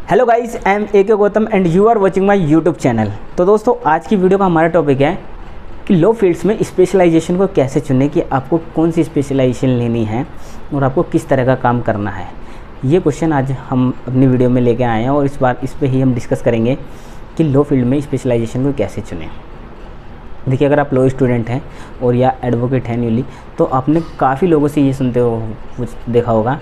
Hello guys, I am A K Gautam and you are watching my YouTube channel. तो दोस्तों, आज की video का हमारा टॉपिक है कि लो फील्ड्स में स्पेशलाइजेशन को कैसे चुनें, कि आपको कौन सी स्पेशलाइजेशन लेनी है और आपको किस तरह का काम करना है। ये क्वेश्चन आज हम अपनी वीडियो में लेके आए हैं और इस बार इस पर ही हम डिस्कस करेंगे कि लो फील्ड में स्पेशलाइजेशन को कैसे चुनें। देखिए, अगर आप लॉ स्टूडेंट हैं और या एडवोकेट हैं न्यूली, तो आपने काफ़ी लोगों से ये सुनते हो देखा होगा,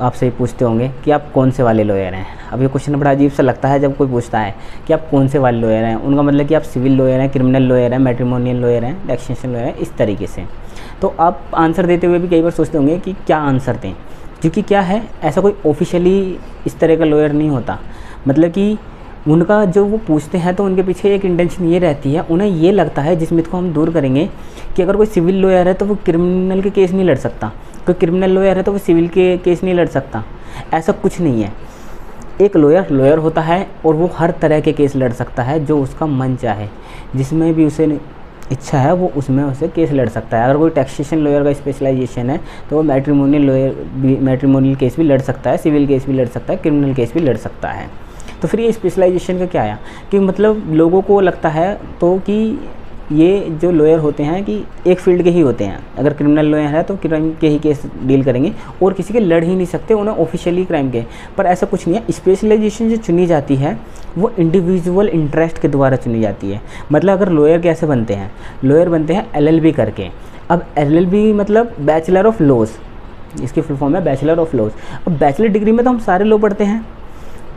आपसे पूछते होंगे कि आप कौन से वाले लॉयर हैं। अब ये क्वेश्चन बड़ा अजीब सा लगता है जब कोई पूछता है कि आप कौन से वाले लॉयर हैं। उनका मतलब कि आप सिविल लॉयर हैं, क्रिमिनल लॉयर हैं, मैट्रिमोनियल लॉयर हैं, टैक्सेशन लॉयर हैं, इस तरीके से। तो आप आंसर देते हुए भी कई बार सोचते होंगे कि क्या आंसर दें, क्योंकि क्या है, ऐसा कोई ऑफिशियली इस तरह का लॉयर नहीं होता। मतलब कि उनका जो वो पूछते हैं तो उनके पीछे एक इंटेंशन ये रहती है, उन्हें ये लगता है, जिस मिथ को हम दूर करेंगे, कि अगर कोई सिविल लॉयर है तो वो क्रिमिनल के केस नहीं लड़ सकता, कोई क्रिमिनल लॉयर है तो वो सिविल के केस नहीं लड़ सकता। ऐसा कुछ नहीं है। एक लॉयर होता है और वो हर तरह के केस लड़ सकता है जो उसका मन चाहे, जिसमें भी उसे इच्छा है वो उसमें उसे केस लड़ सकता है। अगर कोई टैक्सेशन लॉयर का स्पेशलाइजेशन है तो वो मैट्रिमोनियल केस भी लड़ सकता है, सिविल केस भी लड़ सकता है, क्रिमिनल केस भी लड़ सकता है। तो फिर ये स्पेशलाइजेशन का क्या आया कि मतलब लोगों को लगता है तो कि ये जो लॉयर होते हैं कि एक फील्ड के ही होते हैं। अगर क्रिमिनल लॉयर है तो क्राइम के ही केस डील करेंगे और किसी के लड़ ही नहीं सकते, उन्हें ऑफिशियली क्राइम के। पर ऐसा कुछ नहीं है। स्पेशलाइजेशन जो चुनी जाती है वो इंडिविजुअल इंटरेस्ट के द्वारा चुनी जाती है। मतलब अगर लॉयर कैसे बनते हैं, लॉयर बनते हैं LLB करके। अब LLB मतलब बैचलर ऑफ लॉज, इसकी फुल फॉर्म है बैचलर ऑफ लॉज। अब बैचलर डिग्री में तो हम सारे लॉ पढ़ते हैं,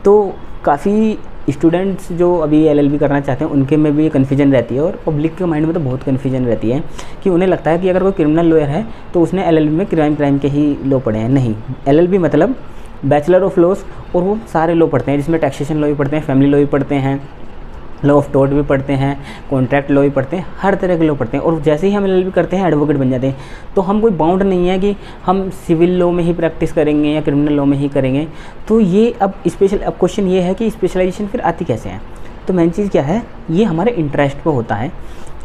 तो काफ़ी स्टूडेंट्स जो अभी LLB करना चाहते हैं उनके में भी कन्फ्यूजन रहती है, और पब्लिक के माइंड में तो बहुत कन्फ्यूजन रहती है कि उन्हें लगता है कि अगर कोई क्रिमिनल लॉयर है तो उसने LLB में क्राइम के ही लॉ पढ़े हैं। नहीं, LLB मतलब बैचलर ऑफ लॉज, और वो सारे लॉ पढ़ते हैं, जिसमें टैक्सेशन लॉ भी पढ़ते हैं, फैमिली लॉ भी पढ़ते हैं, लॉ ऑफ टॉर्ट भी पढ़ते हैं, कॉन्ट्रैक्ट लॉ भी पढ़ते हैं, हर तरह के लॉ पढ़ते हैं। और जैसे ही हम LLB करते हैं एडवोकेट बन जाते हैं। तो हम कोई बाउंड नहीं है कि हम सिविल लॉ में ही प्रैक्टिस करेंगे या क्रिमिनल लॉ में ही करेंगे। तो ये अब क्वेश्चन ये है कि स्पेशलाइजेशन फिर आती कैसे है। तो मेन चीज़ क्या है, ये हमारे इंटरेस्ट पे होता है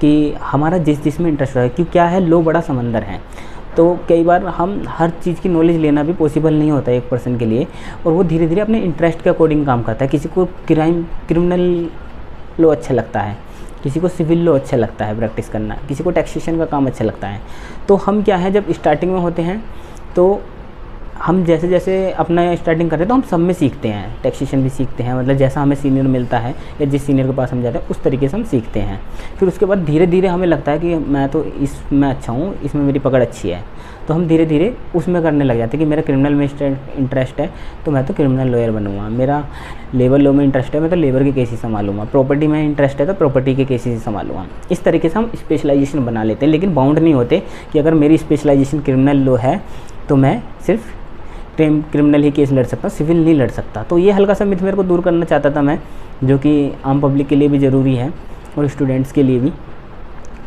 कि हमारा जिस में इंटरेस्ट है। क्यों, क्या है, लॉ बड़ा समंदर है, तो कई बार हम हर चीज़ की नॉलेज लेना भी पॉसिबल नहीं होता है एक पर्सन के लिए, और वो धीरे धीरे अपने इंटरेस्ट के अकॉर्डिंग काम करता है। किसी को क्रिमिनल लॉ अच्छा लगता है, किसी को सिविल लॉ अच्छा लगता है प्रैक्टिस करना, किसी को टैक्सेशन का काम अच्छा लगता है। तो हम क्या है, जब स्टार्टिंग में होते हैं तो हम जैसे जैसे अपना स्टार्टिंग करते हैं तो हम सब में सीखते हैं, टैक्सेशन भी सीखते हैं, मतलब जैसा हमें सीनियर मिलता है या जिस सीनियर के पास हम जाते हैं उस तरीके से हम सीखते हैं। फिर उसके बाद धीरे धीरे हमें लगता है कि मैं तो इसमें अच्छा हूँ, इसमें मेरी पकड़ अच्छी है, तो हम धीरे धीरे उसमें करने लग जाते हैं कि मेरा क्रिमिनल में इंटरेस्ट है तो मैं तो क्रिमिनल लॉयर बनूँगा, मेरा लेबर लॉ में इंटरेस्ट है मैं तो लेबर के केसेस संभालूंगा, प्रॉपर्टी में इंटरेस्ट है तो प्रॉपर्टी के केसेस संभालूंगा। इस तरीके से हम स्पेशलाइजेशन बना लेते हैं, लेकिन बाउंड नहीं होते कि अगर मेरी स्पेशलाइजेशन क्रिमिनल लॉ है तो मैं सिर्फ क्रिमिनल ही केस लड़ सकता हूँ, सिविल नहीं लड़ सकता। तो ये हल्का सा मिथ मेरे को दूर करना चाहता था मैं, जो कि आम पब्लिक के लिए भी ज़रूरी है और स्टूडेंट्स के लिए भी।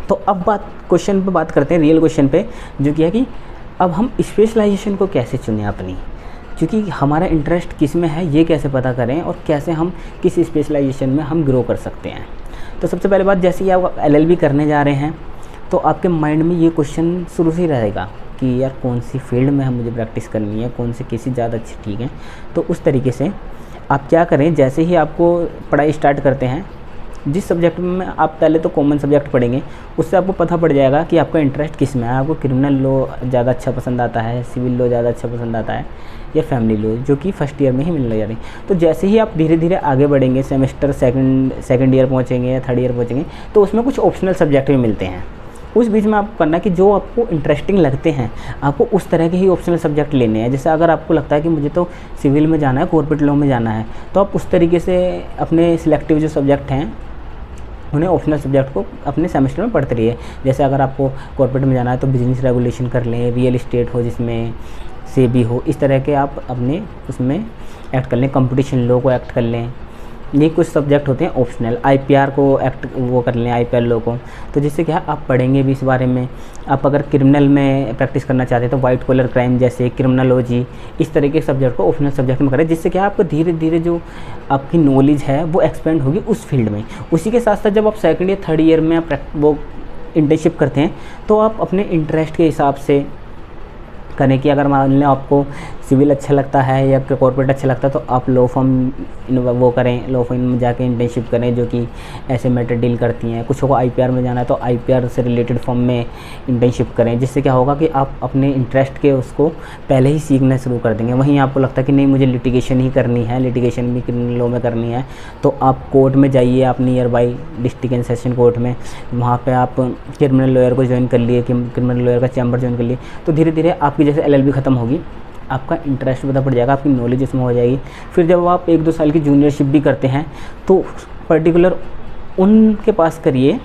तो अब क्वेश्चन पे बात करते हैं, रियल क्वेश्चन पे, जो कि है कि अब हम स्पेशलाइजेशन को कैसे चुनें अपनी, क्योंकि हमारा इंटरेस्ट किस में है ये कैसे पता करें और कैसे हम किस स्पेशलाइजेशन में हम ग्रो कर सकते हैं। तो सबसे पहले बात, जैसे ही आप LLB करने जा रहे हैं तो आपके माइंड में ये क्वेश्चन शुरू से ही रहेगा कि यार कौन सी फील्ड में हम मुझे प्रैक्टिस करनी है, कौन से केसेस ज़्यादा अच्छे ठीक हैं। तो उस तरीके से आप क्या करें, जैसे ही आपको पढ़ाई स्टार्ट करते हैं, जिस सब्जेक्ट में आप पहले तो कॉमन सब्जेक्ट पढ़ेंगे, उससे आपको पता पड़ जाएगा कि आपका इंटरेस्ट किस में है। आपको क्रिमिनल लॉ ज़्यादा अच्छा पसंद आता है, सिविल लॉ ज़्यादा अच्छा पसंद आता है, या फैमिली लॉ, जो कि फर्स्ट ईयर में ही मिलने लग जाती है। तो जैसे ही आप धीरे धीरे आगे बढ़ेंगे, सेमेस्टर सेकंड ईयर पहुँचेंगे या थर्ड ईयर पहुँचेंगे, तो उसमें कुछ ऑप्शनल सब्जेक्ट भी मिलते हैं। उस बीच में आपको करना है कि जो आपको इंटरेस्टिंग लगते हैं आपको उस तरह के ही ऑप्शनल सब्जेक्ट लेने हैं। जैसे अगर आपको लगता है कि मुझे तो सिविल में जाना है, कॉर्पोरेट लॉ में जाना है, तो आप उस तरीके से अपने सिलेक्टिव जो सब्जेक्ट हैं उन्हें ऑप्शनल सब्जेक्ट को अपने सेमेस्टर में पढ़ते रहिए। जैसे अगर आपको कॉर्पोरेट में जाना है तो बिजनेस रेगुलेशन कर लें, रियल इस्टेट हो जिसमें सेबी हो, इस तरह के आप अपने उसमें एक्ट कर लें, कंपटीशन लॉ को एक्ट कर लें। ये कुछ सब्जेक्ट होते हैं ऑप्शनल। IPR को एक्ट वो कर लें, IPR लॉ को, तो जिससे क्या आप पढ़ेंगे भी इस बारे में। आप अगर क्रिमिनल में प्रैक्टिस करना चाहते हैं तो वाइट कॉलर क्राइम जैसे क्रिमिनोलॉजी, इस तरह के सब्जेक्ट को ऑप्शनल सब्जेक्ट में करें, जिससे क्या आपको धीरे धीरे जो आपकी नॉलेज है वो एक्सपेंड होगी उस फील्ड में। उसी के साथ साथ जब आप सेकेंड या थर्ड ईयर में वो इंटर्नशिप करते हैं तो आप अपने इंटरेस्ट के हिसाब से करें कि अगर मान लें आपको सिविल अच्छा लगता है या कॉर्पोरेट अच्छा लगता है तो आप लॉ फर्म वो करें, लॉ फर्म में जाके इंटर्नशिप करें जो कि ऐसे मैटर डील करती हैं। कुछ को आईपीआर में जाना है तो आईपीआर से रिलेटेड फर्म में इंटर्नशिप करें, जिससे क्या होगा कि आप अपने इंटरेस्ट के उसको पहले ही सीखना शुरू कर देंगे। वहीं आपको लगता है कि नहीं मुझे लिटिगेशन ही करनी है, लिटिगेशन भी क्रिमिनल लॉ में करनी है, तो आप कोर्ट में जाइए, आप near by district and session court में, वहाँ पे आप क्रिमिनल लॉयर को ज्वाइन कर लिए, क्रिमिनल लॉयर का चैम्बर ज्वाइन कर लिए, तो धीरे धीरे आपकी जैसे एलएलबी ख़त्म होगी, आपका इंटरेस्ट पता पड़ जाएगा, आपकी नॉलेज उसमें हो जाएगी। फिर जब आप 1-2 साल की जूनियरशिप भी करते हैं तो पर्टिकुलर उनके पास करिए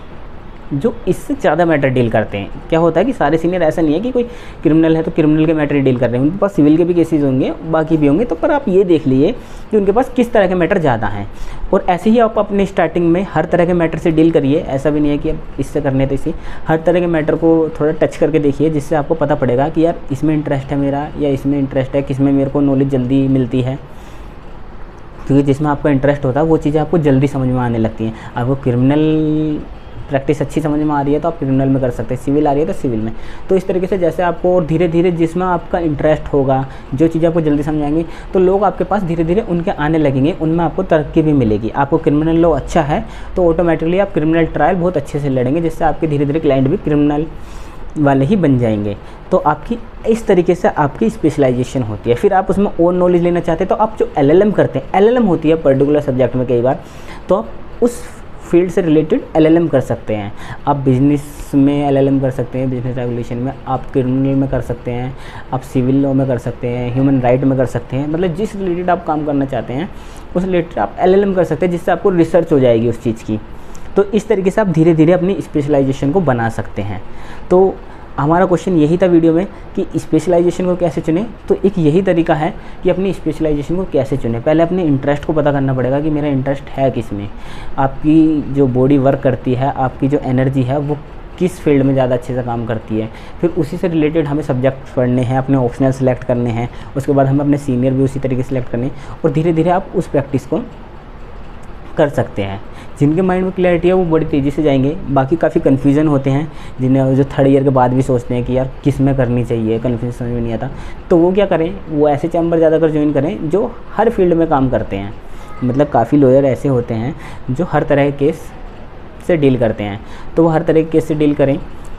जो इससे ज़्यादा मैटर डील करते हैं। क्या होता है कि सारे सीनियर ऐसा नहीं है कि कोई क्रिमिनल है तो क्रिमिनल के मैटर डील कर रहे हैं, उनके पास सिविल के भी केसेस होंगे, बाकी भी होंगे, तो पर आप ये देख लीजिए कि उनके पास किस तरह के मैटर ज़्यादा हैं। और ऐसे ही आप अपने स्टार्टिंग में हर तरह के मैटर से डील करिए। ऐसा भी नहीं है कि अब इससे करने तो इसी, हर तरह के मैटर को थोड़ा टच करके देखिए, जिससे आपको पता पड़ेगा कि यार इसमें इंटरेस्ट है मेरा या इसमें इंटरेस्ट है, किस में मेरे को नॉलेज जल्दी मिलती है। क्योंकि जिसमें आपका इंटरेस्ट होता है वो चीज़ें आपको जल्दी समझ में आने लगती हैं। आपको क्रिमिनल प्रैक्टिस अच्छी समझ में आ रही है तो आप क्रिमिनल में कर सकते हैं, सिविल आ रही है तो सिविल में। तो इस तरीके से जैसे आपको और धीरे धीरे जिसमें आपका इंटरेस्ट होगा, जो चीज़ें आपको जल्दी समझ आएंगी, तो लोग आपके पास धीरे धीरे उनके आने लगेंगे, उनमें आपको तरक्की भी मिलेगी। आपको क्रिमिनल लॉ अच्छा है तो ऑटोमेटिकली आप क्रिमिनल ट्रायल बहुत अच्छे से लड़ेंगे, जिससे आपके धीरे धीरे क्लाइंट भी क्रिमिनल वाले ही बन जाएंगे। तो आपकी इस तरीके से आपकी स्पेशलाइजेशन होती है। फिर आप उसमें और नॉलेज लेना चाहते हैं तो आप जो एलएलएम करते हैं, एलएलएम होती है पर्टिकुलर सब्जेक्ट में कई बार, तो आप उस फील्ड से रिलेटेड एलएलएम कर सकते हैं। आप बिजनेस में एलएलएम कर सकते हैं, बिजनेस रेगुलेशन में, आप क्रिमिनल में कर सकते हैं, आप सिविल लॉ में कर सकते हैं, ह्यूमन राइट में कर सकते हैं। मतलब जिस रिलेटेड आप काम करना चाहते हैं उस रिलेटेड आप एलएलएम कर सकते हैं, जिससे आपको रिसर्च हो जाएगी उस चीज़ की। तो इस तरीके से आप धीरे धीरे अपनी स्पेशलाइजेशन को बना सकते हैं। तो हमारा क्वेश्चन यही था वीडियो में कि स्पेशलाइजेशन को कैसे चुनें। तो एक यही तरीका है कि अपनी स्पेशलाइजेशन को कैसे चुनें। पहले अपने इंटरेस्ट को पता करना पड़ेगा कि मेरा इंटरेस्ट है किस में, आपकी जो बॉडी वर्क करती है, आपकी जो एनर्जी है वो किस फील्ड में ज़्यादा अच्छे से काम करती है। फिर उसी से रिलेटेड हमें सब्जेक्ट पढ़ने हैं, अपने ऑप्शनल सेलेक्ट करने हैं, उसके बाद हमें अपने सीनियर भी उसी तरीके से सेलेक्ट करने हैं, और धीरे धीरे आप उस प्रैक्टिस को कर सकते हैं। जिनके माइंड में क्लैरिटी है वो बड़ी तेज़ी से जाएंगे। बाकी काफ़ी कन्फ्यूज़न होते हैं, जिन्हें जो 3rd ईयर के बाद भी सोचते हैं कि यार किस में करनी चाहिए, कन्फ्यूजन समझ में नहीं आता, तो वो क्या करें, वो ऐसे चैम्बर ज़्यादातर ज्वाइन करें जो हर फील्ड में काम करते हैं। मतलब काफ़ी लॉयर ऐसे होते हैं जो हर तरह के केस से डील करते हैं, तो वो हर तरह के केस से डील करें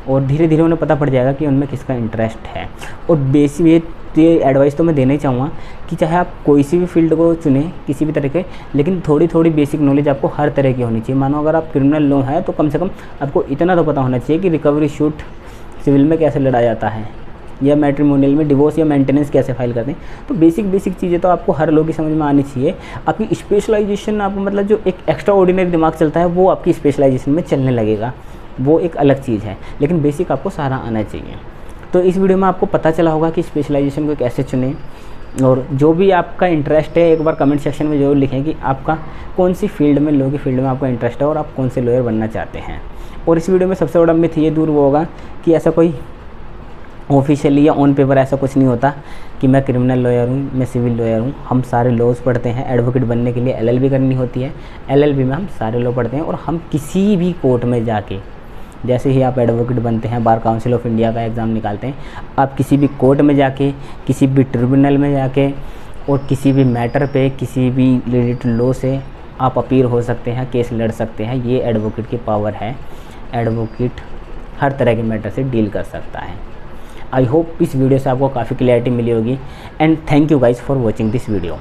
और धीरे धीरे उन्हें पता पड़ जाएगा कि उनमें किसका इंटरेस्ट है। और बेसिक ये एडवाइस तो मैं देना ही चाहूँगा कि चाहे आप कोई सी भी फील्ड को चुनें, किसी भी तरह के, लेकिन थोड़ी थोड़ी बेसिक नॉलेज आपको हर तरह की होनी चाहिए। मानो अगर आप क्रिमिनल लॉ है तो कम से कम आपको इतना तो पता होना चाहिए कि रिकवरी शूट सिविल में कैसे लड़ा जाता है, या मैट्रिमोनियल में डिवोर्स या मेंटेनेंस कैसे फाइल करते हैं। तो बेसिक चीज़ें तो आपको हर लोग की समझ में आनी चाहिए। आपकी स्पेशलाइजेशन, आपको मतलब जो एक एक्स्ट्रा ऑर्डिनरी दिमाग चलता है वो आपकी स्पेशलाइजेशन में चलने लगेगा, वो एक अलग चीज़ है, लेकिन बेसिक आपको सारा आना चाहिए। तो इस वीडियो में आपको पता चला होगा कि स्पेशलाइजेशन को कैसे चुनें, और जो भी आपका इंटरेस्ट है एक बार कमेंट सेक्शन में ज़रूर लिखें कि आपका कौन सी फील्ड में, लॉ की फील्ड में आपका इंटरेस्ट है और आप कौन से लॉयर बनना चाहते हैं। और इस वीडियो में सबसे बड़ा मिथ ये दूर वो होगा कि ऐसा कोई ऑफिशियली या ऑन पेपर ऐसा कुछ नहीं होता कि मैं क्रिमिनल लॉयर हूँ, मैं सिविल लॉयर हूँ। हम सारे लॉज पढ़ते हैं। एडवोकेट बनने के लिए एलएलबी करनी होती है, एलएलबी में हम सारे लॉ पढ़ते हैं, और हम किसी भी कोर्ट में जाके, जैसे ही आप एडवोकेट बनते हैं, बार काउंसिल ऑफ इंडिया का एग्ज़ाम निकालते हैं, आप किसी भी कोर्ट में जाके, किसी भी ट्रिब्यूनल में जाके, और किसी भी मैटर पे, किसी भी रिलेटेड लॉ से आप अपील हो सकते हैं, केस लड़ सकते हैं। ये एडवोकेट की पावर है। एडवोकेट हर तरह के मैटर से डील कर सकता है। आई होप इस वीडियो से आपको काफ़ी क्लैरिटी मिली होगी, and thank you guys for watching this video.